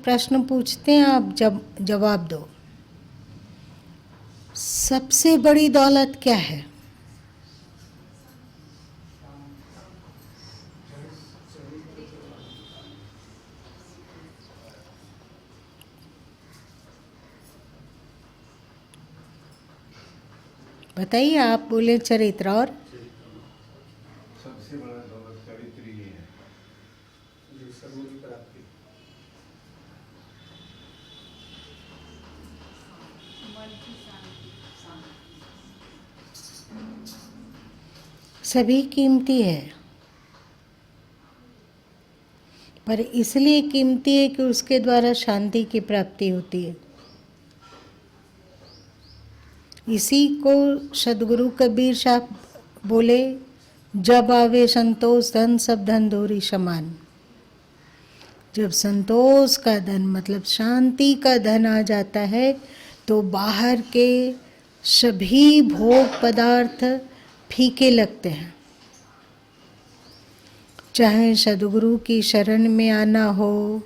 प्रश्न पूछते हैं, आप जवाब दो। सबसे बड़ी दौलत क्या है? बताइए। आप बोले चरित्र, और सबसे बड़ा दौलत चरित्र ही है। सद्गुरु की प्राप्ति। सभी कीमती है, पर इसलिए कीमती है कि उसके द्वारा शांति की प्राप्ति होती है। इसी को सद्गुरु कबीर साहब बोले, जब आवे संतोष धन सब धन धोरी समान। जब संतोष का धन मतलब शांति का धन आ जाता है तो बाहर के सभी भोग पदार्थ फीके लगते हैं। चाहे सद्गुरु की शरण में आना हो,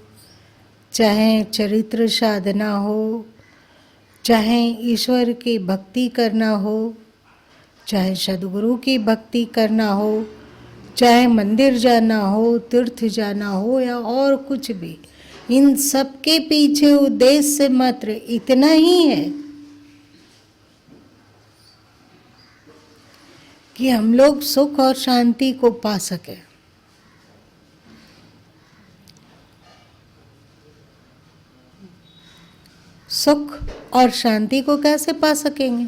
चाहे चरित्र साधना हो, चाहे ईश्वर की भक्ति करना हो, चाहे सद्गुरु की भक्ति करना हो, चाहे मंदिर जाना हो, तीर्थ जाना हो, या और कुछ भी, इन सब के पीछे उद्देश्य मात्र इतना ही है कि हम लोग सुख और शांति को पा सके। सुख और शांति को कैसे पा सकेंगे?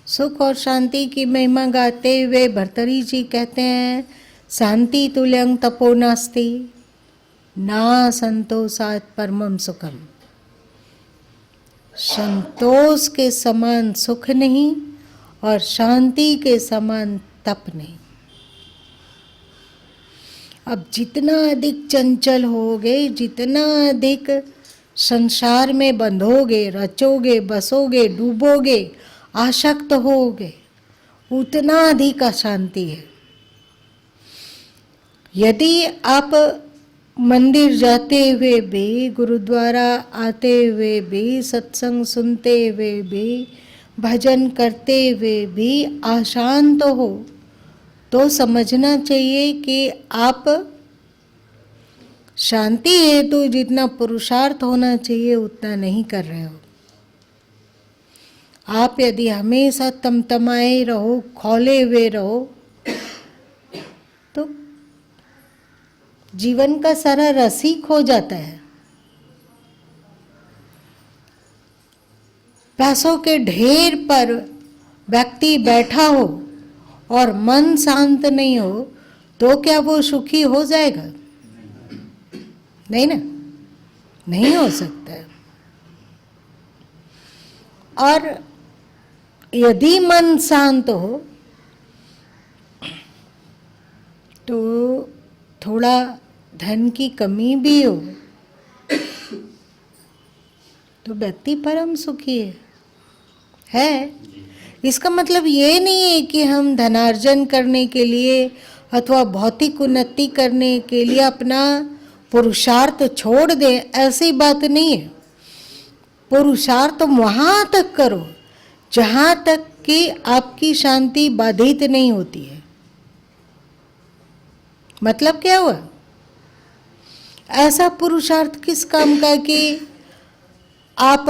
सुख और शांति की महिमा गाते हुए भर्तृहरि जी कहते हैं, शांति तुल्यं तपो नास्ति ना संतोषात् परमं सुखम। संतोष के समान सुख नहीं और शांति के समान तप नहीं। अब जितना अधिक चंचल होगे, जितना अधिक संसार में बंधोगे, रचोगे, बसोगे, डूबोगे, आसक्त होगे, उतना अधिक अशांति है। यदि आप मंदिर जाते हुए भी, गुरुद्वारा आते हुए भी, सत्संग सुनते हुए भी, भजन करते हुए भी अशांत हो तो समझना चाहिए कि आप शांति हेतु जितना पुरुषार्थ होना चाहिए उतना नहीं कर रहे हो। आप यदि हमेशा तमतमाए रहो, खौले हुए रहो, तो जीवन का सारा रस ही खो जाता है। पैसों के ढेर पर व्यक्ति बैठा हो और मन शांत नहीं हो तो क्या वो सुखी हो जाएगा? नहीं ना, नहीं हो सकता है। और यदि मन शांत हो तो थोड़ा धन की कमी भी हो तो व्यक्ति परम सुखी है। इसका मतलब ये नहीं है कि हम धनार्जन करने के लिए अथवा भौतिक उन्नति करने के लिए अपना पुरुषार्थ छोड़ दें, ऐसी बात नहीं है। पुरुषार्थ वहाँ तक करो जहाँ तक कि आपकी शांति बाधित नहीं होती है। मतलब क्या हुआ? ऐसा पुरुषार्थ किस काम का कि आप,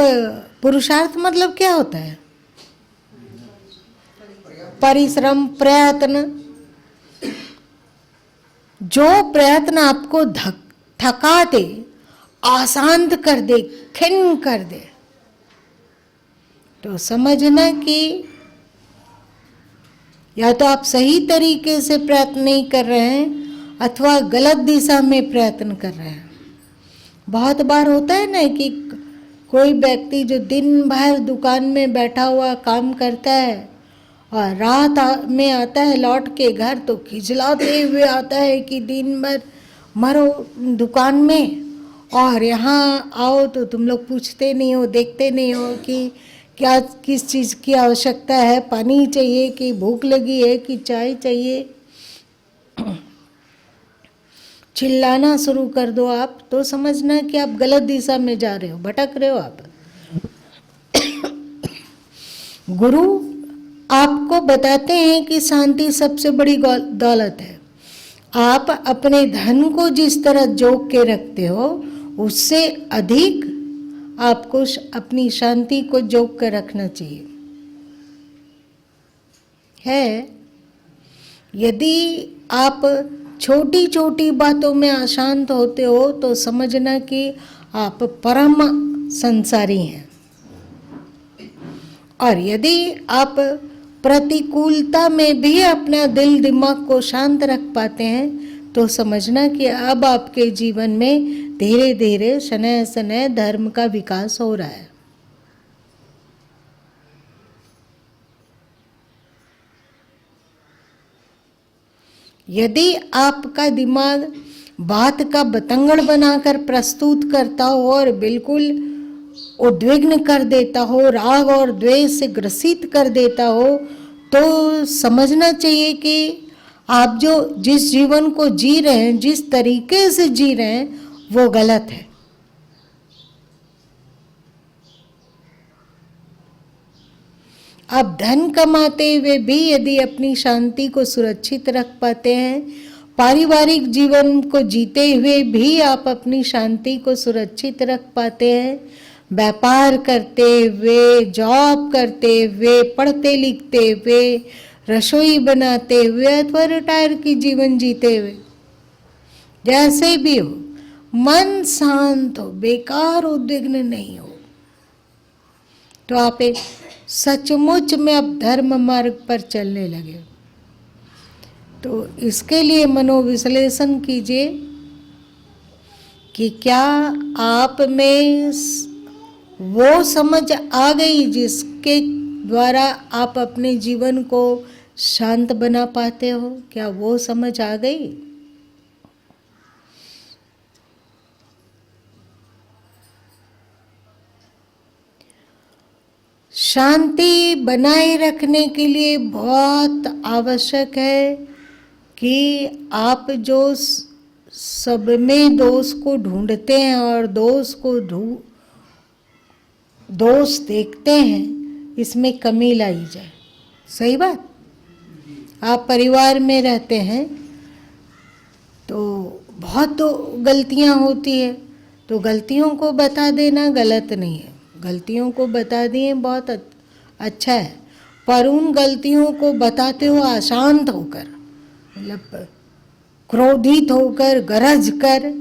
पुरुषार्थ मतलब क्या होता है? परिश्रम, प्रयत्न। जो प्रयत्न आपको थका दे, अशांत कर दे, खिन्न कर दे, तो समझना कि या तो आप सही तरीके से प्रयत्न नहीं कर रहे हैं अथवा गलत दिशा में प्रयत्न कर रहे हैं। बहुत बार होता है ना कि कोई व्यक्ति जो दिन भर दुकान में बैठा हुआ काम करता है और रात में आता है लौट के घर तो खिजलाते हुए आता है कि दिन भर मरो दुकान में, और यहाँ आओ तो तुम लोग पूछते नहीं हो, देखते नहीं हो कि क्या किस चीज़ की आवश्यकता है, पानी चाहिए कि भूख लगी है कि चाय चाहिए। चिल्लाना शुरू कर दो आप, तो समझना कि आप गलत दिशा में जा रहे हो, भटक रहे हो आप। गुरु आपको बताते हैं कि शांति सबसे बड़ी दौलत है। आप अपने धन को जिस तरह जोक के रखते हो, उससे अधिक आपको अपनी शांति को जोक कर रखना चाहिए। है, यदि आप छोटी छोटी बातों में अशांत होते हो तो समझना कि आप परम संसारी हैं। और यदि आप प्रतिकूलता में भी अपना दिल दिमाग को शांत रख पाते हैं तो समझना कि अब आपके जीवन में धीरे धीरे शनय शनय धर्म का विकास हो रहा है। यदि आपका दिमाग बात का बतंगड़ बनाकर प्रस्तुत करता हो और बिल्कुल उद्विग्न कर देता हो, राग और द्वेष से ग्रसित कर देता हो, तो समझना चाहिए कि आप जो जिस जीवन को जी रहे हैं, जिस तरीके से जी रहे हैं, वो गलत है। अब धन कमाते हुए भी यदि अपनी शांति को सुरक्षित रख पाते हैं, पारिवारिक जीवन को जीते हुए भी आप अपनी शांति को सुरक्षित रख पाते हैं, व्यापार करते हुए, जॉब करते हुए, पढ़ते लिखते हुए, रसोई बनाते हुए अथवा रिटायर की जीवन जीते हुए, जैसे भी हो, मन शांत हो, बेकार उद्विग्न नहीं हो, तो आप एक सचमुच में अब धर्म मार्ग पर चलने लगे। तो इसके लिए मनोविश्लेषण कीजिए कि क्या आप में वो समझ आ गई जिसके द्वारा आप अपने जीवन को शांत बना पाते हो? क्या वो समझ आ गई? शांति बनाए रखने के लिए बहुत आवश्यक है कि आप जो सब में दोष को ढूंढते हैं और दोष देखते हैं, इसमें कमी लाई जाए। सही बात। आप परिवार में रहते हैं तो बहुत तो गलतियां होती है, तो गलतियों को बता देना गलत नहीं है, गलतियों को बता दिए बहुत अच्छा है, पर उन गलतियों को बताते हो अशांत होकर, मतलब क्रोधित होकर, गरज कर,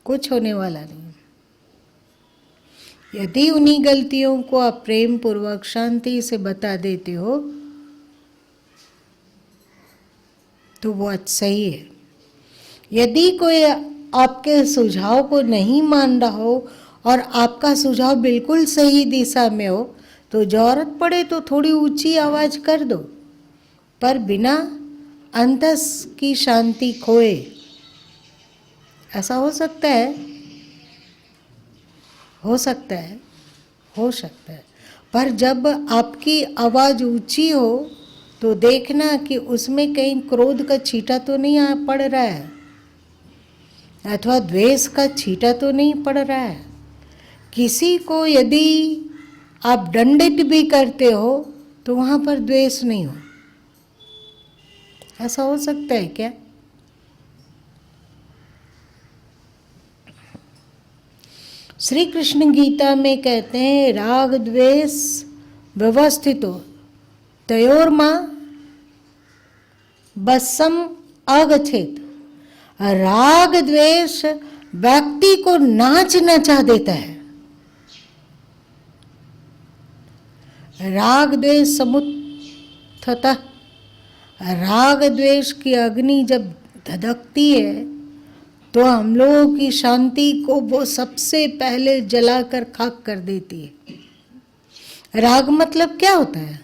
कुछ होने वाला नहीं। यदि उन्हीं गलतियों को आप प्रेम पूर्वक शांति से बता देते हो तो वो सही है। यदि कोई आपके सुझाव को नहीं मान रहा हो और आपका सुझाव बिल्कुल सही दिशा में हो, तो जरूरत पड़े तो थोड़ी ऊंची आवाज कर दो, पर बिना अंतस की शांति खोए। ऐसा हो सकता है, हो सकता है, हो सकता है, पर जब आपकी आवाज ऊंची हो तो देखना कि उसमें कहीं क्रोध का छींटा तो नहीं पड़ रहा है, अथवा द्वेष का छींटा तो नहीं पड़ रहा है। किसी को यदि आप दंडित भी करते हो तो वहां पर द्वेष नहीं हो। ऐसा हो सकता है क्या? श्री कृष्ण गीता में कहते हैं, राग द्वेष व्यवस्थितो तयोर्मा वशम आगच्छेत। राग द्वेष व्यक्ति को नाच नचा देता है। राग द्वेष समुत्थतः, राग द्वेष की अग्नि जब धधकती है तो हम लोगों की शांति को वो सबसे पहले जलाकर खाक कर देती है। राग मतलब क्या होता है?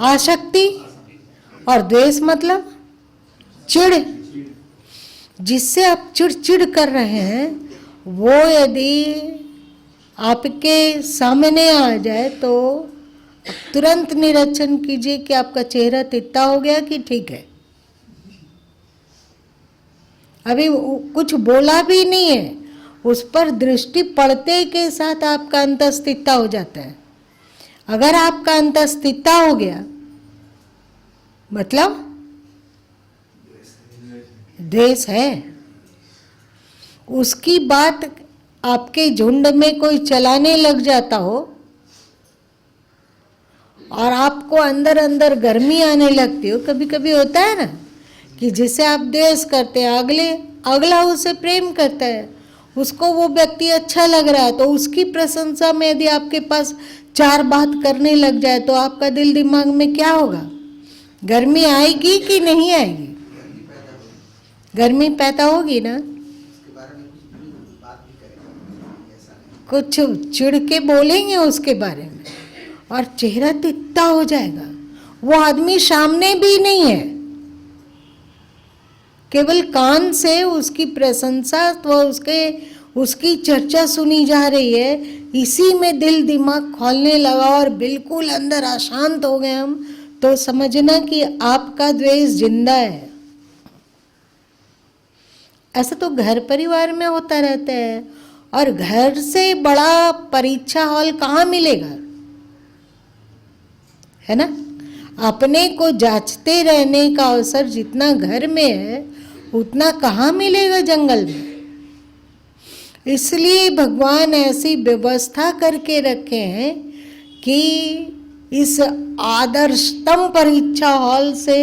आसक्ति, और द्वेष मतलब चिढ़। जिससे आप चिड़चिड़ कर रहे हैं वो यदि आपके सामने आ जाए तो तुरंत निरीक्षण कीजिए कि आपका चेहरा तिता हो गया कि ठीक है। अभी कुछ बोला भी नहीं है, उस पर दृष्टि पड़ते के साथ आपका अंतस्थिता हो जाता है। अगर आपका अंतस्थिता हो गया मतलब द्वेष है। उसकी बात आपके झुंड में कोई चलाने लग जाता हो और आपको अंदर अंदर गर्मी आने लगती हो, कभी कभी होता है ना कि जिसे आप द्वेष करते हैं अगला उसे प्रेम करता है, उसको वो व्यक्ति अच्छा लग रहा है, तो उसकी प्रशंसा में यदि आपके पास 4 बात करने लग जाए तो आपका दिल दिमाग में क्या होगा? गर्मी आएगी कि नहीं आएगी? गर्मी पैदा होगी ना। कुछ चिढ़ के बोलेंगे उसके बारे में और चेहरा तिता हो जाएगा। वो आदमी सामने भी नहीं है, केवल कान से उसकी प्रशंसा व उसकी चर्चा सुनी जा रही है, इसी में दिल दिमाग खोलने लगा और बिल्कुल अंदर अशांत हो गए हम, तो समझना कि आपका द्वेष जिंदा है। ऐसा तो घर परिवार में होता रहता है, और घर से बड़ा परीक्षा हॉल कहाँ मिलेगा, है ना। अपने को जांचते रहने का अवसर जितना घर में है उतना कहाँ मिलेगा जंगल में। इसलिए भगवान ऐसी व्यवस्था करके रखे हैं कि इस आदर्शतम परीक्षा हॉल से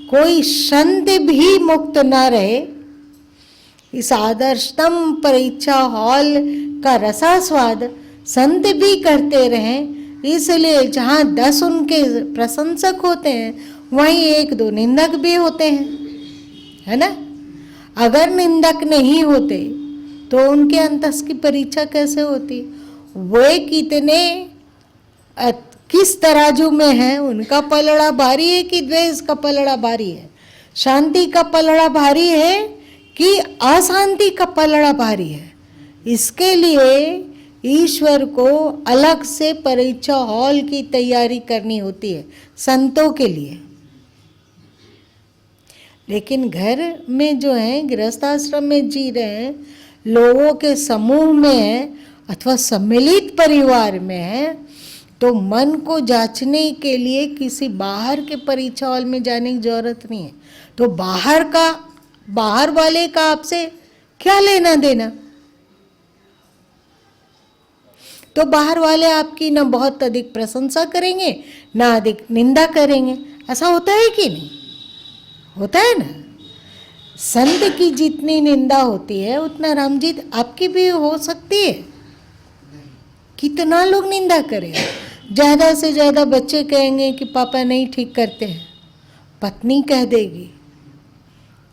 कोई संत भी मुक्त ना रहे। इस आदर्शतम परीक्षा हॉल का रसास्वाद संत भी करते रहें। इसलिए जहाँ 10 उनके प्रशंसक होते हैं वहीं 1-2 निंदक भी होते हैं, है ना। अगर निंदक नहीं होते तो उनके अंतस की परीक्षा कैसे होती? वे कितने किस तराजू में है, उनका पलड़ा भारी है कि द्वेष का पलड़ा भारी है, शांति का पलड़ा भारी है कि अशांति का पलड़ा भारी है। इसके लिए ईश्वर को अलग से परीक्षा हॉल की तैयारी करनी होती है संतों के लिए। लेकिन घर में जो है, गृहस्थ आश्रम में जी रहे हैं, लोगों के समूह में है अथवा सम्मिलित परिवार में है, तो मन को जांचने के लिए किसी बाहर के परीक्षा हॉल में जाने की जरूरत नहीं है। तो बाहर वाले का आपसे क्या लेना देना? तो बाहर वाले आपकी ना बहुत अधिक प्रशंसा करेंगे ना अधिक निंदा करेंगे। ऐसा होता है कि नहीं? होता है ना। संत की जितनी निंदा होती है उतना रामजीत आपकी भी हो सकती है। कितना लोग निंदा करेंगे? ज़्यादा से ज़्यादा बच्चे कहेंगे कि पापा नहीं ठीक करते हैं, पत्नी कह देगी,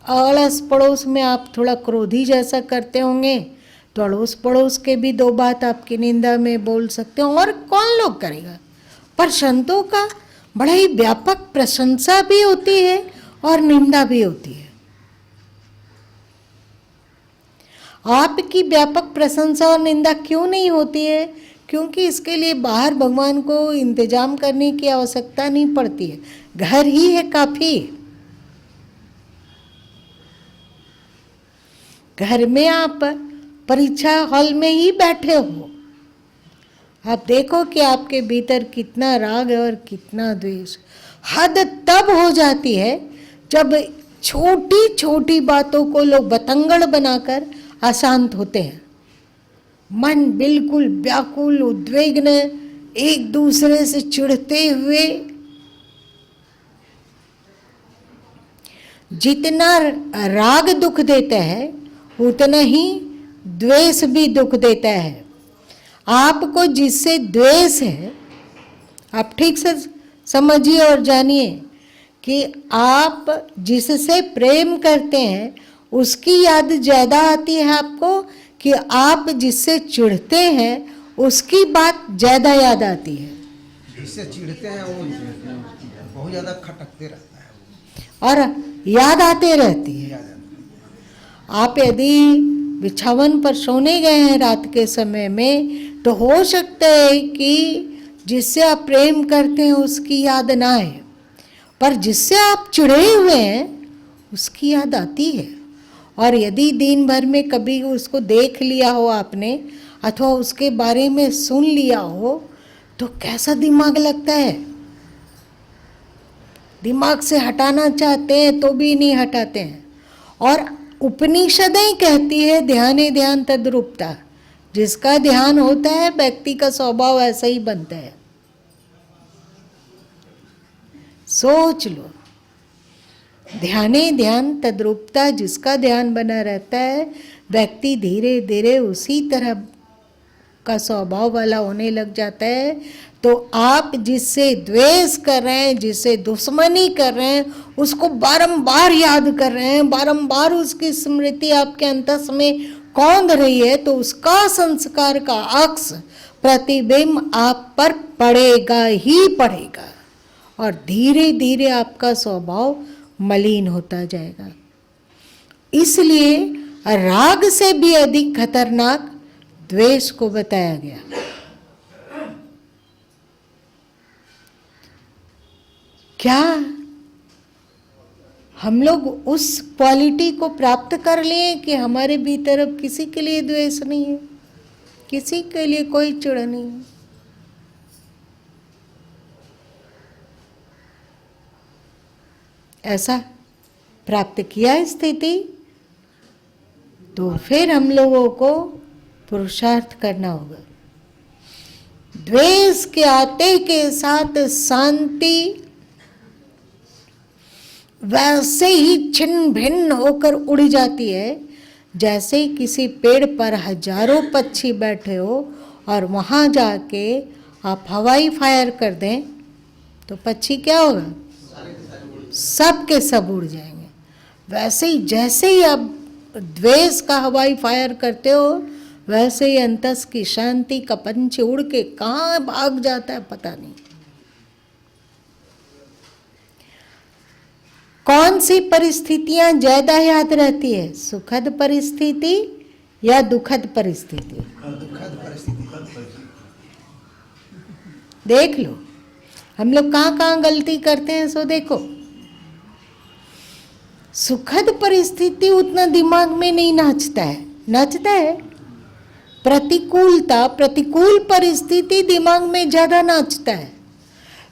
अड़ोस पड़ोस में आप थोड़ा क्रोधी जैसा करते होंगे तो अड़ोस पड़ोस के भी 2 बात आपकी निंदा में बोल सकते हो, और कौन लोग करेगा। पर संतों का बड़ा ही व्यापक प्रशंसा भी होती है और निंदा भी होती है। आपकी व्यापक प्रशंसा और निंदा क्यों नहीं होती है? क्योंकि इसके लिए बाहर भगवान को इंतजाम करने की आवश्यकता नहीं पड़ती है, घर ही है काफी। घर में आप परीक्षा हॉल में ही बैठे हो, आप देखो कि आपके भीतर कितना राग है और कितना द्वेष। हद तब हो जाती है जब छोटी छोटी बातों को लोग बतंगड़ बनाकर अशांत होते हैं। मन बिल्कुल व्याकुल, उद्विग्न, एक दूसरे से चिढ़ते हुए। जितना राग दुख देता है उतना ही द्वेष भी दुख देता है। आपको जिससे द्वेष है आप ठीक से समझिए और जानिए कि आप जिससे प्रेम करते हैं उसकी याद ज़्यादा आती है आपको, कि आप जिससे चिढ़ते हैं उसकी बात ज़्यादा याद आती है। जिससे चिढ़ते हैं वो बहुत ज़्यादा खटकते रहता है और याद आते रहती है। आप यदि बिछावन पर सोने गए हैं रात के समय में, तो हो सकता है कि जिससे आप प्रेम करते हैं उसकी याद ना आए, पर जिससे आप चिढ़े हुए हैं उसकी याद आती है। और यदि दिन भर में कभी उसको देख लिया हो आपने अथवा उसके बारे में सुन लिया हो तो कैसा दिमाग लगता है। दिमाग से हटाना चाहते हैं तो भी नहीं हटाते हैं। और उपनिषदें कहती है ध्याने ध्यान तद्रूपता, जिसका ध्यान होता है व्यक्ति का स्वभाव ऐसा ही बनता है। सोच लो, ध्याने ध्यान तद्रूपता, जिसका ध्यान बना रहता है व्यक्ति धीरे धीरे उसी तरह का स्वभाव वाला होने लग जाता है। तो आप जिससे द्वेष कर रहे हैं, जिससे दुश्मनी कर रहे हैं, उसको बारंबार याद कर रहे हैं, बारंबार उसकी स्मृति आपके अंतस में कौंध रही है, तो उसका संस्कार का अक्स प्रतिबिंब आप पर पड़ेगा ही पड़ेगा और धीरे धीरे आपका स्वभाव मलिन होता जाएगा। इसलिए राग से भी अधिक खतरनाक द्वेष को बताया गया। क्या हम लोग उस क्वालिटी को प्राप्त कर लिए कि हमारे भीतर अब किसी के लिए द्वेष नहीं है, किसी के लिए कोई चिढ़ नहीं है? ऐसा प्राप्त किया स्थिति तो फिर हम लोगों को पुरुषार्थ करना होगा। द्वेष के आते के साथ शांति वैसे ही छिन्न भिन्न होकर उड़ जाती है जैसे किसी पेड़ पर हजारों पक्षी बैठे हो और वहां जाके आप हवाई फायर कर दें तो पक्षी क्या होगा? सब के सब उड़ जाएंगे। वैसे ही जैसे ही आप द्वेष का हवाई फायर करते हो वैसे ही अंतस की शांति का पंछी उड़ के कहाँ भाग जाता है पता नहीं। कौन सी परिस्थितियां ज्यादा याद रहती है, सुखद परिस्थिति या दुखद परिस्थिति? दुखद परिस्थिति। देख लो हम लोग कहाँ कहाँ गलती करते हैं सो देखो। सुखद परिस्थिति उतना दिमाग में नहीं नाचता है, नाचता है प्रतिकूलता, प्रतिकूल परिस्थिति दिमाग में ज्यादा नाचता है।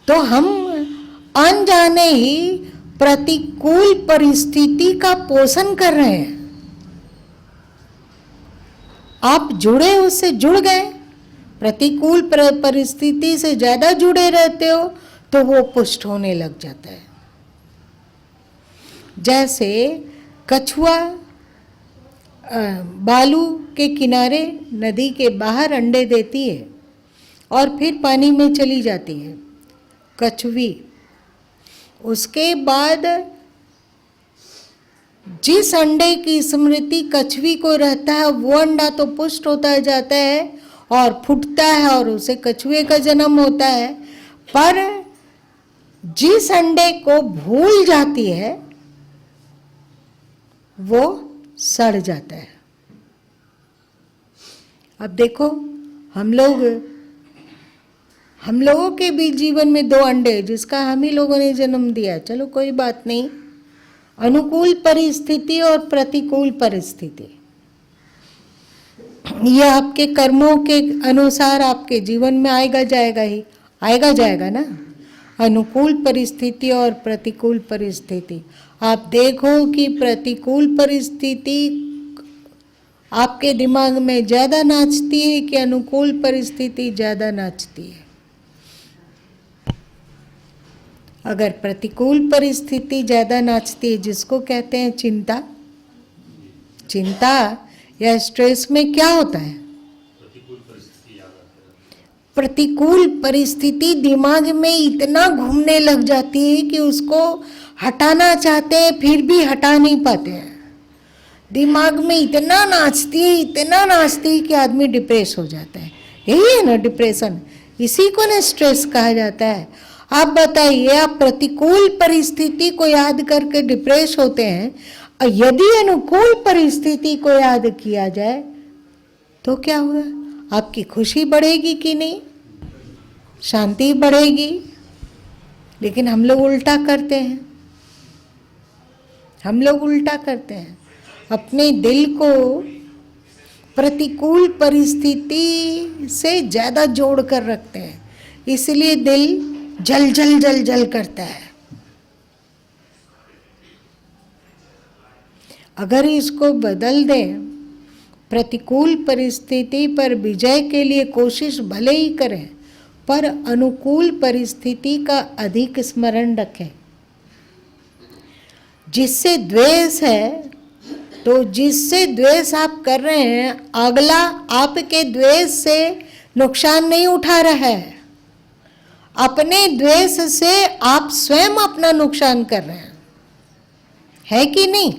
तो हम अनजाने ही प्रतिकूल परिस्थिति का पोषण कर रहे हैं। आप जुड़े, उससे जुड़ गए, प्रतिकूल परिस्थिति से ज्यादा जुड़े रहते हो तो वो पुष्ट होने लग जाता है। जैसे कछुआ बालू के किनारे नदी के बाहर अंडे देती है और फिर पानी में चली जाती है कछुवी। उसके बाद जिस अंडे की स्मृति कछुवी को रहता है वो अंडा तो पुष्ट होता जाता है और फूटता है और उसे कछुए का जन्म होता है। पर जिस अंडे को भूल जाती है वो सड़ जाता है। अब देखो हम लोगों के भी जीवन में दो अंडे जिसका हम ही लोगों ने जन्म दिया, चलो कोई बात नहीं। अनुकूल परिस्थिति और प्रतिकूल परिस्थिति ये आपके कर्मों के अनुसार आपके जीवन में आएगा जाएगा ही, आएगा जाएगा ना। अनुकूल परिस्थिति और प्रतिकूल परिस्थिति, आप देखो कि प्रतिकूल परिस्थिति आपके दिमाग में ज्यादा नाचती है कि अनुकूल परिस्थिति ज्यादा नाचती है? अगर प्रतिकूल परिस्थिति ज्यादा नाचती है, जिसको कहते हैं चिंता, चिंता या स्ट्रेस में क्या होता है? प्रतिकूल परिस्थिति दिमाग में इतना घूमने लग जाती है कि उसको हटाना चाहते हैं फिर भी हटा नहीं पाते हैं। दिमाग में इतना नाचती है, इतना नाचती है कि आदमी डिप्रेस हो जाता है। यही है ना डिप्रेशन, इसी को ना स्ट्रेस कहा जाता है। आप बताइए, आप प्रतिकूल परिस्थिति को याद करके डिप्रेस होते हैं, यदि अनुकूल परिस्थिति को याद किया जाए तो क्या होगा? आपकी खुशी बढ़ेगी कि नहीं? शांति बढ़ेगी। लेकिन हम लोग उल्टा करते हैं, हम लोग उल्टा करते हैं। अपने दिल को प्रतिकूल परिस्थिति से ज़्यादा जोड़ कर रखते हैं, इसलिए दिल जल जल जल जल करता है। अगर इसको बदल दें, प्रतिकूल परिस्थिति पर विजय के लिए कोशिश भले ही करें, पर अनुकूल परिस्थिति का अधिक स्मरण रखें। जिससे द्वेष है, तो जिससे द्वेष आप कर रहे हैं, अगला आपके द्वेष से नुकसान नहीं उठा रहा है, अपने द्वेष से आप स्वयं अपना नुकसान कर रहे हैं, है कि नहीं?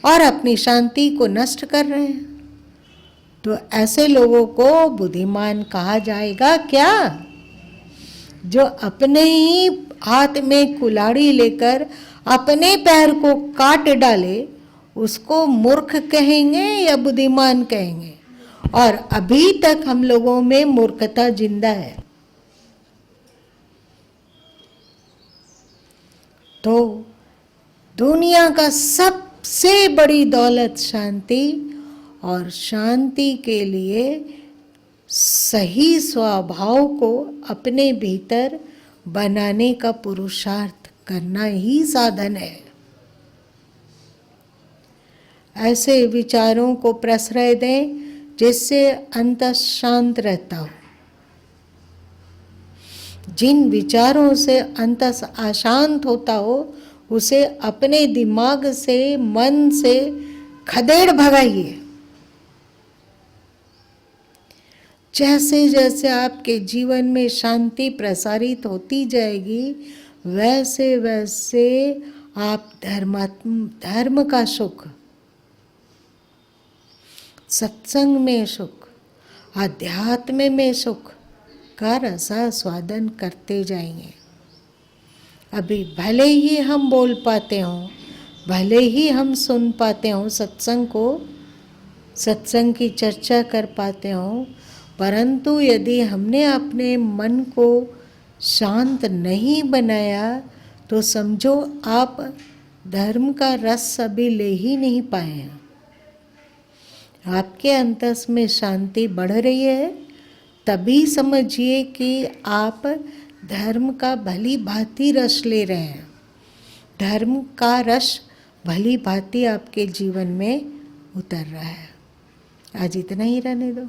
और अपनी शांति को नष्ट कर रहे हैं। तो ऐसे लोगों को बुद्धिमान कहा जाएगा क्या? जो अपने ही हाथ में कुल्हाड़ी लेकर अपने पैर को काट डाले, उसको मूर्ख कहेंगे या बुद्धिमान कहेंगे? और अभी तक हम लोगों में मूर्खता जिंदा है। तो दुनिया का सबसे बड़ी दौलत शांति, और शांति के लिए सही स्वभाव को अपने भीतर बनाने का पुरुषार्थ करना ही साधन है। ऐसे विचारों को प्रश्रय दें जिससे अंतः शांत रहता हो। जिन विचारों से अंतः अशांत होता हो, उसे अपने दिमाग से, मन से खदेड़ भगाइए। जैसे जैसे आपके जीवन में शांति प्रसारित होती जाएगी, वैसे वैसे आप धर्म का सुख, सत्संग में सुख, अध्यात्म में सुख का रसास्वादन करते जाएंगे। अभी भले ही हम बोल पाते हों, भले ही हम सुन पाते हों सत्संग को, सत्संग की चर्चा कर पाते हों, परंतु यदि हमने अपने मन को शांत नहीं बनाया, तो समझो आप धर्म का रस अभी ले ही नहीं पाए हैं। आपके अंतस में शांति बढ़ रही है, तभी समझिए कि आप धर्म का भली भांति रस ले रहे हैं। धर्म का रस भली भांति आपके जीवन में उतर रहा है। आज इतना ही रहने दो।